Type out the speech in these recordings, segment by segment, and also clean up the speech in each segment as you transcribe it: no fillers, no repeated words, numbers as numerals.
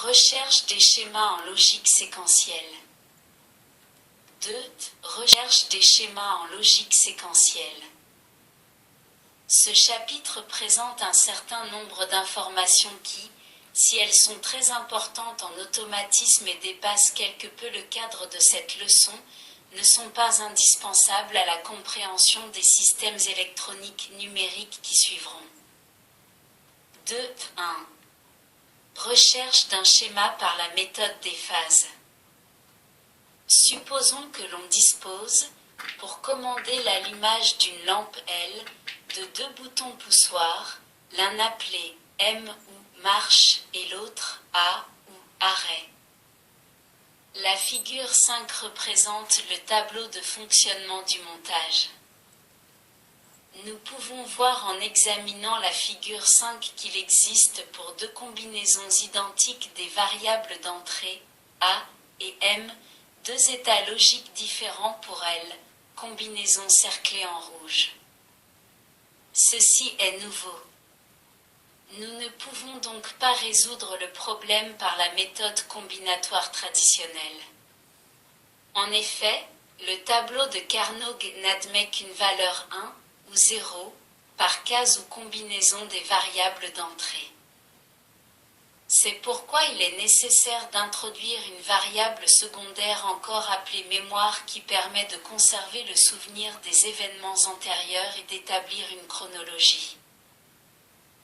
Recherche des schémas en logique séquentielle. 2. Recherche des schémas en logique séquentielle. Ce chapitre présente un certain nombre d'informations qui, si elles sont très importantes en automatisme et dépassent quelque peu le cadre de cette leçon, ne sont pas indispensables à la compréhension des systèmes électroniques numériques qui suivront. 2.1. Recherche d'un schéma par la méthode des phases. Supposons que l'on dispose, pour commander l'allumage d'une lampe L, de deux boutons poussoirs, l'un appelé M ou marche et l'autre A ou arrêt. La figure 5 représente le tableau de fonctionnement du montage. Nous pouvons voir en examinant la figure 5 qu'il existe pour deux combinaisons identiques des variables d'entrée, A et M, deux états logiques différents pour elles, combinaison cerclée en rouge. Ceci est nouveau. Nous ne pouvons donc pas résoudre le problème par la méthode combinatoire traditionnelle. En effet, le tableau de Carnot n'admet qu'une valeur 1 ou 0 par case ou combinaison des variables d'entrée. C'est pourquoi il est nécessaire d'introduire une variable secondaire encore appelée mémoire qui permet de conserver le souvenir des événements antérieurs et d'établir une chronologie.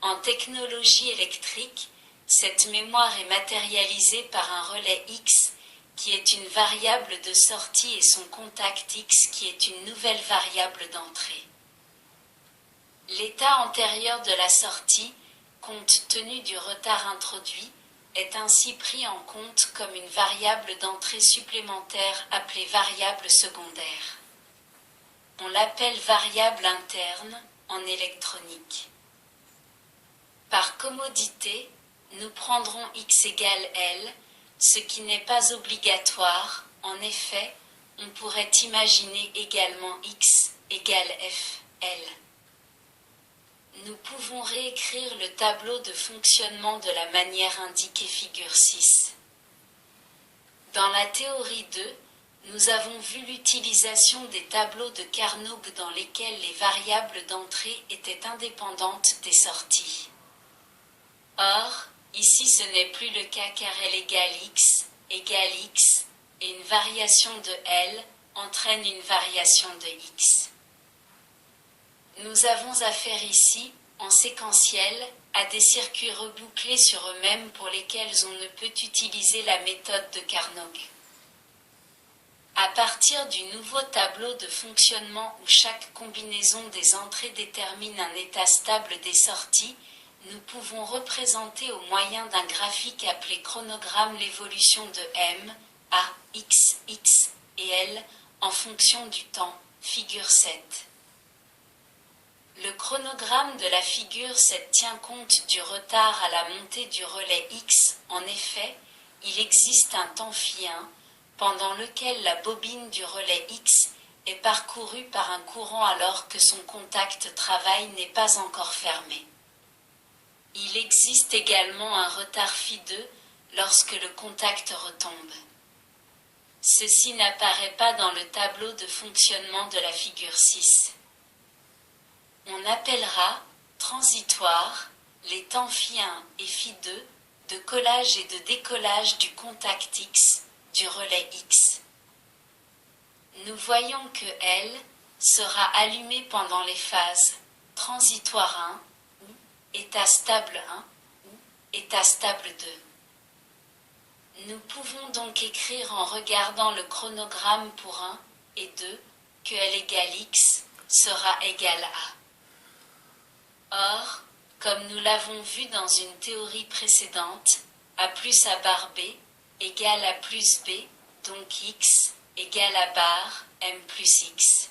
En technologie électrique, cette mémoire est matérialisée par un relais X qui est une variable de sortie et son contact X qui est une nouvelle variable d'entrée. L'état antérieur de la sortie, compte tenu du retard introduit, est ainsi pris en compte comme une variable d'entrée supplémentaire appelée variable secondaire. On l'appelle variable interne en électronique. Par commodité, nous prendrons x égale L, ce qui n'est pas obligatoire. En effet, on pourrait imaginer également x égale F, L. Nous pouvons réécrire le tableau de fonctionnement de la manière indiquée figure 6. Dans la théorie 2, nous avons vu l'utilisation des tableaux de Carnot dans lesquels les variables d'entrée étaient indépendantes des sorties. Or, ici ce n'est plus le cas car L égale x, et une variation de L entraîne une variation de x. Nous avons affaire ici, en séquentiel, à des circuits rebouclés sur eux-mêmes pour lesquels on ne peut utiliser la méthode de Carnot. À partir du nouveau tableau de fonctionnement où chaque combinaison des entrées détermine un état stable des sorties, nous pouvons représenter au moyen d'un graphique appelé chronogramme l'évolution de M, A, X, X et L en fonction du temps, figure 7. Le chronogramme de la figure 7 tient compte du retard à la montée du relais X. En effet, il existe un temps phi1 pendant lequel la bobine du relais X est parcourue par un courant alors que son contact travail n'est pas encore fermé. Il existe également un retard phi2 lorsque le contact retombe. Ceci n'apparaît pas dans le tableau de fonctionnement de la figure 6. On appellera transitoire les temps phi1 et phi2 de collage et de décollage du contact X du relais X. Nous voyons que L sera allumé pendant les phases transitoire 1 ou état stable 1 ou état stable 2. Nous pouvons donc écrire en regardant le chronogramme pour 1 et 2 que L égale X sera égal à. Or, comme nous l'avons vu dans une théorie précédente, A plus A bar B égale A plus B, donc X égale A bar M plus X.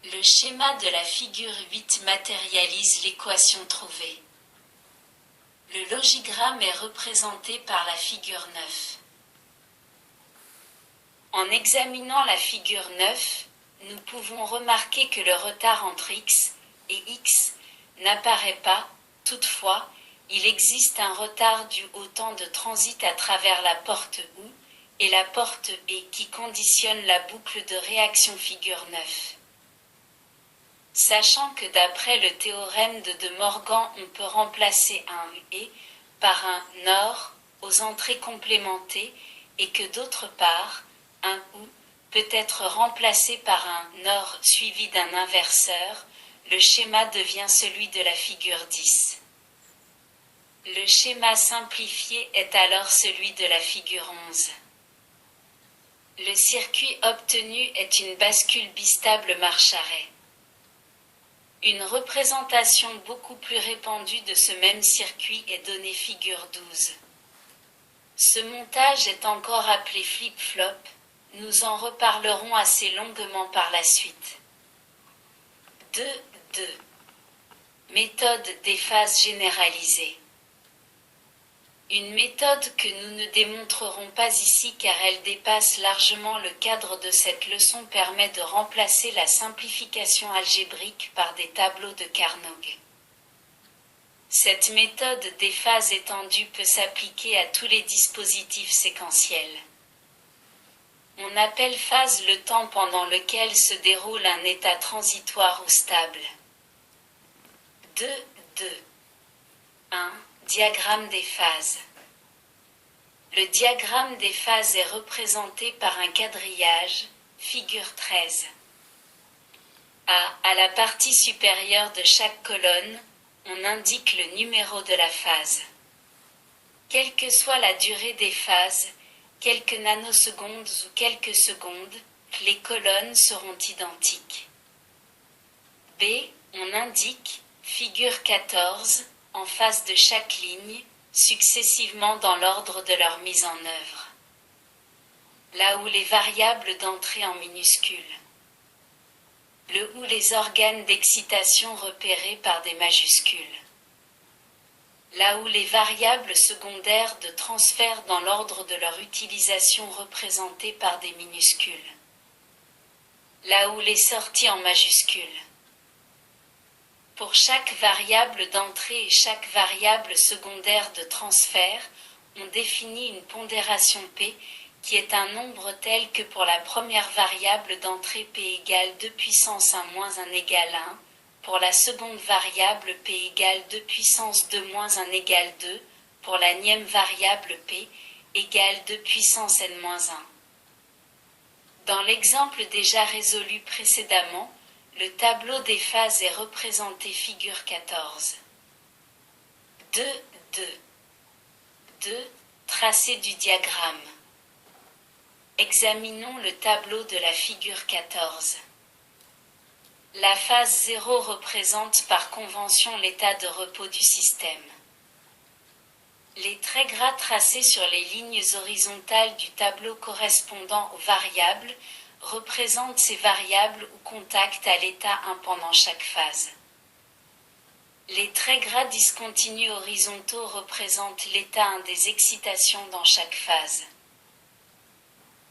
Le schéma de la figure 8 matérialise l'équation trouvée. Le logigramme est représenté par la figure 9. En examinant la figure 9, nous pouvons remarquer que le retard entre X et X n'apparaît pas, toutefois, il existe un retard dû au temps de transit à travers la porte OU et la porte B qui conditionne la boucle de réaction figure 9. Sachant que d'après le théorème de De Morgan on peut remplacer un et par un OR aux entrées complémentées et que d'autre part, un OU peut être remplacé par un OR suivi d'un inverseur, le schéma devient celui de la figure 10. Le schéma simplifié est alors celui de la figure 11. Le circuit obtenu est une bascule bistable marche-arrêt. Une représentation beaucoup plus répandue de ce même circuit est donnée figure 12. Ce montage est encore appelé flip-flop, nous en reparlerons assez longuement par la suite. 2. Méthode des phases généralisées. Une méthode que nous ne démontrerons pas ici car elle dépasse largement le cadre de cette leçon permet de remplacer la simplification algébrique par des tableaux de Carnot. Cette méthode des phases étendues peut s'appliquer à tous les dispositifs séquentiels. On appelle phase le temps pendant lequel se déroule un état transitoire ou stable. 2. 1. Diagramme des phases. Le diagramme des phases est représenté par un quadrillage, figure 13. À la partie supérieure de chaque colonne, on indique le numéro de la phase. Quelle que soit la durée des phases, quelques nanosecondes ou quelques secondes, les colonnes seront identiques. B. On indique, figure 14, en face de chaque ligne, successivement dans l'ordre de leur mise en œuvre. Là où les variables d'entrée en minuscules. Le ou les organes d'excitation repérés par des majuscules. Là où les variables secondaires de transfert dans l'ordre de leur utilisation représentées par des minuscules. Là où les sorties en majuscules. Pour chaque variable d'entrée et chaque variable secondaire de transfert, on définit une pondération P, qui est un nombre tel que pour la première variable d'entrée P égale 2 puissance 1 moins 1 égale 1, pour la seconde variable P égale 2 puissance 2 moins 1 égale 2, pour la nième variable P égale 2 puissance n moins 1. Dans l'exemple déjà résolu précédemment, le tableau des phases est représenté figure 14. 2. Tracé du diagramme. Examinons le tableau de la figure 14. La phase 0 représente par convention l'état de repos du système. Les traits gras tracés sur les lignes horizontales du tableau correspondant aux variables représentent ces variables ou contacts à l'état 1 pendant chaque phase. Les traits gras discontinus horizontaux représentent l'état 1 des excitations dans chaque phase.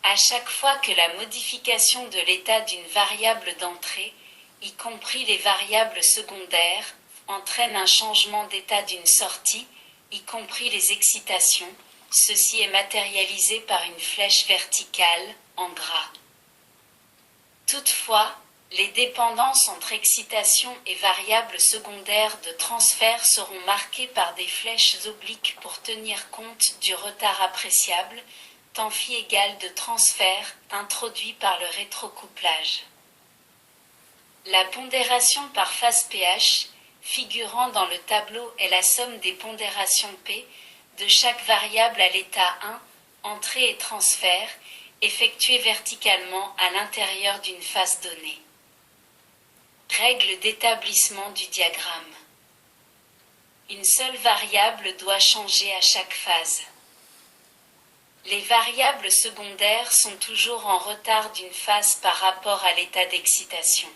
À chaque fois que la modification de l'état d'une variable d'entrée, y compris les variables secondaires, entraîne un changement d'état d'une sortie, y compris les excitations, ceci est matérialisé par une flèche verticale, en gras. Toutefois, les dépendances entre excitation et variables secondaires de transfert seront marquées par des flèches obliques pour tenir compte du retard appréciable, temps phi égal de transfert, introduit par le rétrocouplage. La pondération par phase pH, figurant dans le tableau, est la somme des pondérations P de chaque variable à l'état 1, entrée et transfert, effectuée verticalement à l'intérieur d'une phase donnée. Règle d'établissement du diagramme. Une seule variable doit changer à chaque phase. Les variables secondaires sont toujours en retard d'une phase par rapport à l'état d'excitation.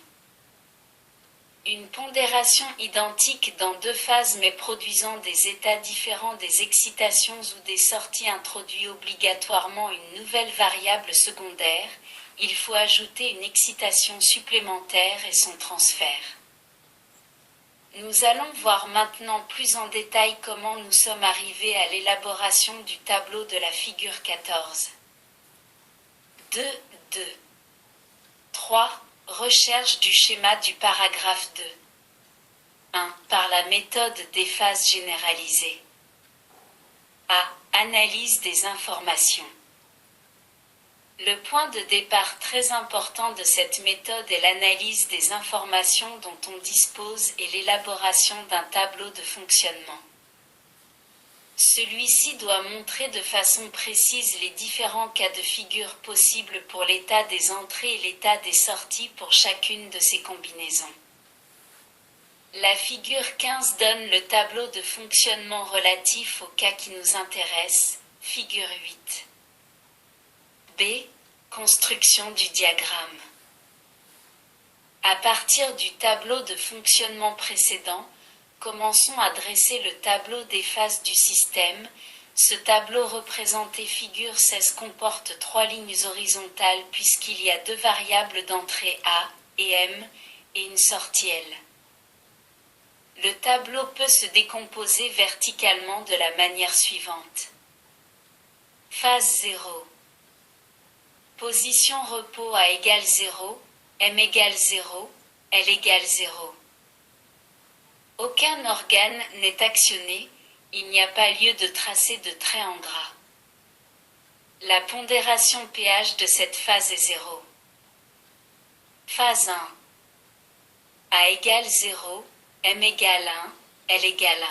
Une pondération identique dans deux phases mais produisant des états différents des excitations ou des sorties introduit obligatoirement une nouvelle variable secondaire, il faut ajouter une excitation supplémentaire et son transfert. Nous allons voir maintenant plus en détail comment nous sommes arrivés à l'élaboration du tableau de la figure 14. 2. 3. Recherche du schéma du paragraphe 2. 1. Par la méthode des phases généralisées. A. Analyse des informations. Le point de départ très important de cette méthode est l'analyse des informations dont on dispose et l'élaboration d'un tableau de fonctionnement. Celui-ci doit montrer de façon précise les différents cas de figure possibles pour l'état des entrées et l'état des sorties pour chacune de ces combinaisons. La figure 15 donne le tableau de fonctionnement relatif au cas qui nous intéresse, figure 8. B. Construction du diagramme. À partir du tableau de fonctionnement précédent, commençons à dresser le tableau des phases du système. Ce tableau représenté figure 16 comporte 3 lignes horizontales puisqu'il y a 2 variables d'entrée A et M et une sortie L. Le tableau peut se décomposer verticalement de la manière suivante. Phase 0. Position repos A égale 0, M égale 0, L égale 0. Aucun organe n'est actionné, il n'y a pas lieu de tracer de trait en gras. La pondération pH de cette phase est 0. Phase 1. A égale 0, M égale 1, L égale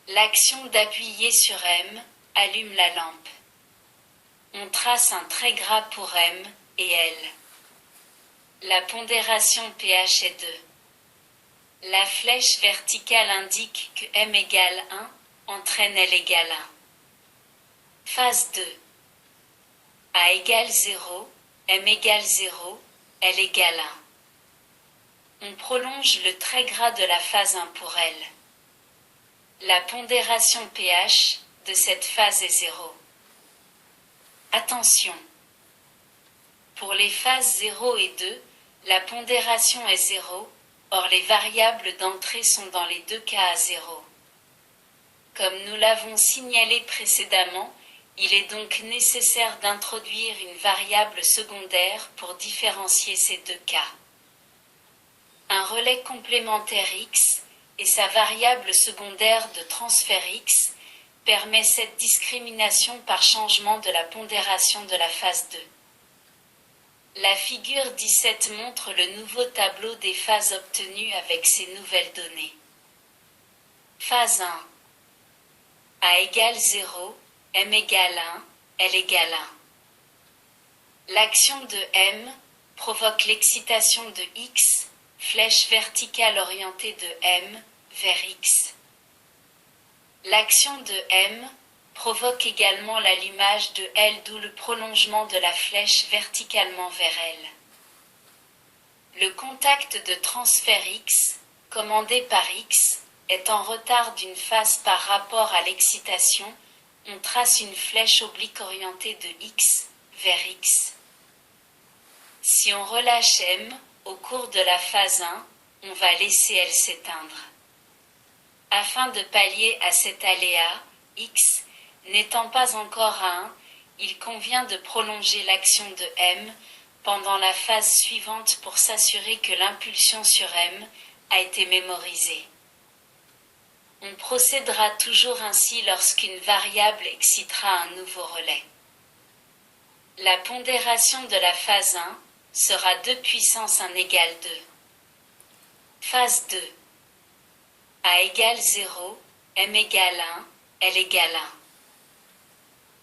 1. L'action d'appuyer sur M allume la lampe. On trace un trait gras pour M et L. La pondération pH est 2. La flèche verticale indique que M égale 1 entraîne L égale 1. Phase 2. A égale 0, M égale 0, L égale 1. On prolonge le trait gras de la phase 1 pour L. La pondération pH de cette phase est 0. Attention! Pour les phases 0 et 2, la pondération est 0, or les variables d'entrée sont dans les deux cas à 0. Comme nous l'avons signalé précédemment, il est donc nécessaire d'introduire une variable secondaire pour différencier ces deux cas. Un relais complémentaire x et sa variable secondaire de transfert x permet cette discrimination par changement de la pondération de la phase 2. La figure 17 montre le nouveau tableau des phases obtenues avec ces nouvelles données. Phase 1. A égale 0, M égale 1, L égale 1. L'action de M provoque l'excitation de X, flèche verticale orientée de M vers X. L'action de M provoque également l'allumage de L, d'où le prolongement de la flèche verticalement vers L. Le contact de transfert X, commandé par X, est en retard d'une phase par rapport à l'excitation. On trace une flèche oblique orientée de X vers X. Si on relâche M au cours de la phase 1, on va laisser L s'éteindre. Afin de pallier à cet aléa, X n'étant pas encore à 1, il convient de prolonger l'action de M pendant la phase suivante pour s'assurer que l'impulsion sur M a été mémorisée. On procédera toujours ainsi lorsqu'une variable excitera un nouveau relais. La pondération de la phase 1 sera 2 puissance 1 égale 2. Phase 2. A égale 0, M égale 1, L égale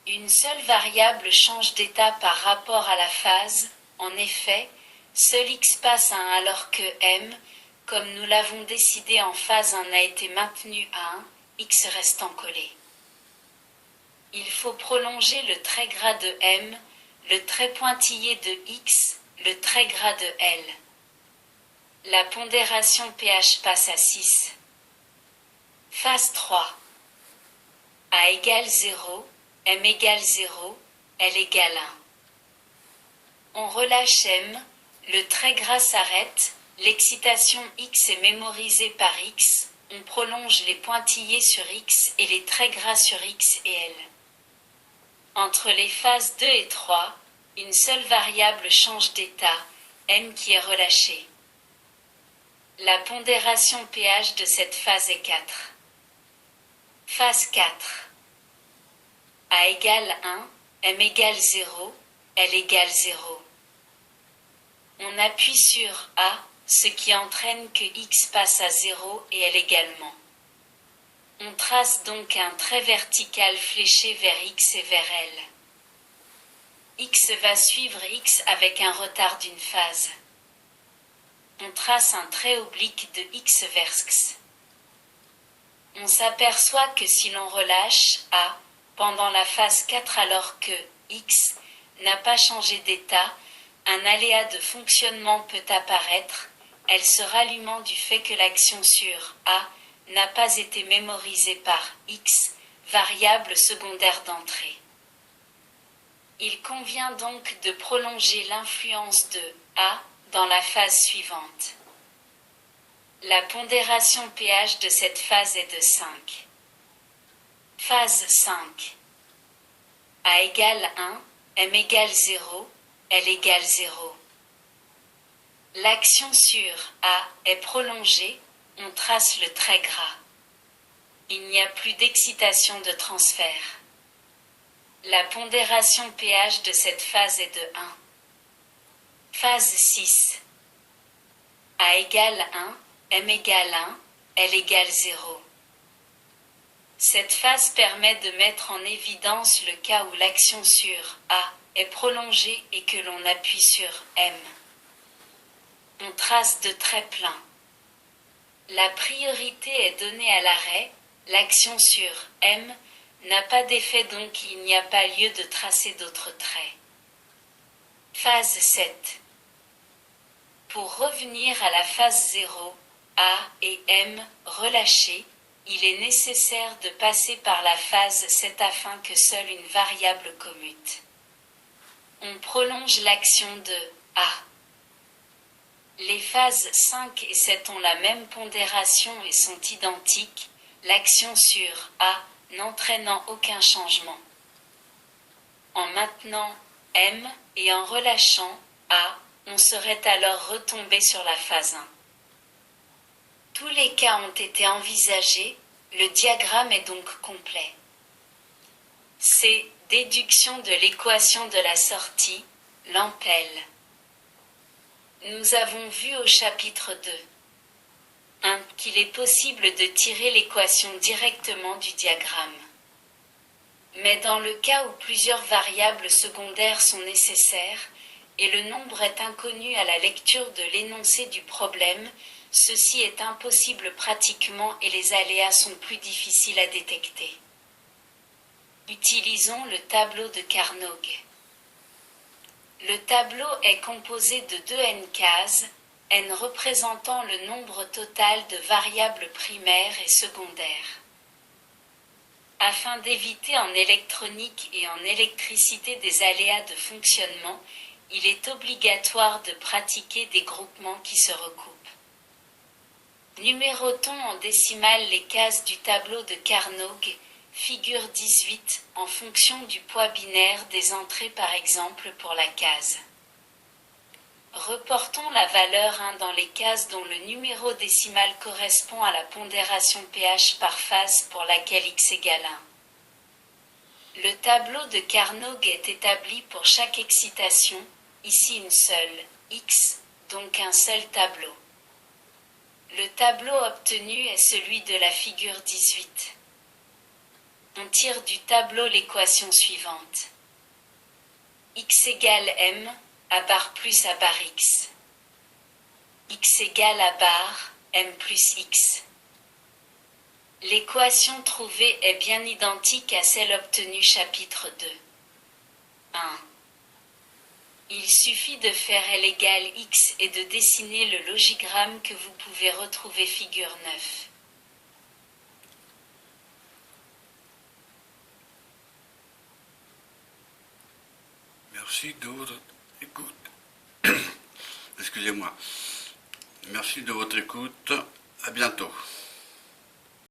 1. Une seule variable change d'état par rapport à la phase. En effet, seul X passe à 1 alors que M, comme nous l'avons décidé en phase 1, a été maintenu à 1, X restant collé. Il faut prolonger le trait gras de M, le trait pointillé de X, le trait gras de L. La pondération pH passe à 6. Phase 3. A égale 0, M égale 0, L égale 1. On relâche M, le trait gras s'arrête, L'excitation x est mémorisée par x, on prolonge les pointillés sur x et les traits gras sur x et L. Entre les phases 2 et 3, une seule variable change d'état, m qui est relâchée. La pondération pH de cette phase est 4. Phase 4. A égale 1, m égale 0, L égale 0. On appuie sur A, ce qui entraîne que x passe à 0 et L également. On trace donc un trait vertical fléché vers x et vers L. X va suivre x avec un retard d'une phase. On trace un trait oblique de x vers x. On s'aperçoit que si l'on relâche A pendant la phase 4 alors que x n'a pas changé d'état, un aléa de fonctionnement peut apparaître, elle se rallumant du fait que l'action sur A n'a pas été mémorisée par x, variable secondaire d'entrée. Il convient donc de prolonger l'influence de A dans la phase suivante. La pondération pH de cette phase est de 5. Phase 5. A égale 1, m égale 0, L égale 0. L'action sur A est prolongée, on trace le trait gras. Il n'y a plus d'excitation de transfert. La pondération pH de cette phase est de 1. Phase 6. A égale 1, m égale 1, L égale 0. Cette phase permet de mettre en évidence le cas où l'action sur A est prolongée et que l'on appuie sur M. On trace de traits pleins. La priorité est donnée à l'arrêt, l'action sur M n'a pas d'effet donc il n'y a pas lieu de tracer d'autres traits. Phase 7. Pour revenir à la phase 0, A et M relâchés, il est nécessaire de passer par la phase 7 afin que seule une variable commute. On prolonge l'action de A. Les phases 5 et 7 ont la même pondération et sont identiques, l'action sur A n'entraînant aucun changement. En maintenant M et en relâchant A, on serait alors retombé sur la phase 1. Tous les cas ont été envisagés, le diagramme est donc complet. C'est déduction de l'équation de la sortie, Lampelle. Nous avons vu au chapitre 2 1 qu'il est possible de tirer l'équation directement du diagramme. Mais dans le cas où plusieurs variables secondaires sont nécessaires, et le nombre est inconnu à la lecture de l'énoncé du problème, ceci est impossible pratiquement et les aléas sont plus difficiles à détecter. Utilisons le tableau de Carnot. Le tableau est composé de 2 n cases, n représentant le nombre total de variables primaires et secondaires. Afin d'éviter en électronique et en électricité des aléas de fonctionnement, il est obligatoire de pratiquer des groupements qui se recoupent. Numérotons en décimales les cases du tableau de Carnot, figure 18, en fonction du poids binaire des entrées par exemple pour la case. Reportons la valeur 1 dans les cases dont le numéro décimal correspond à la pondération pH par phase pour laquelle x égale 1. Le tableau de Carnot est établi pour chaque excitation, ici une seule, x, donc un seul tableau. Le tableau obtenu est celui de la figure 18. On tire du tableau l'équation suivante. X égale m, a bar plus a bar x. X égale a bar, m plus x. L'équation trouvée est bien identique à celle obtenue chapitre 2. 1. Il suffit de faire L égale x et de dessiner le logigramme que vous pouvez retrouver figure 9. Merci, d'autres écoutent. Excusez-moi. Merci de votre écoute. À bientôt.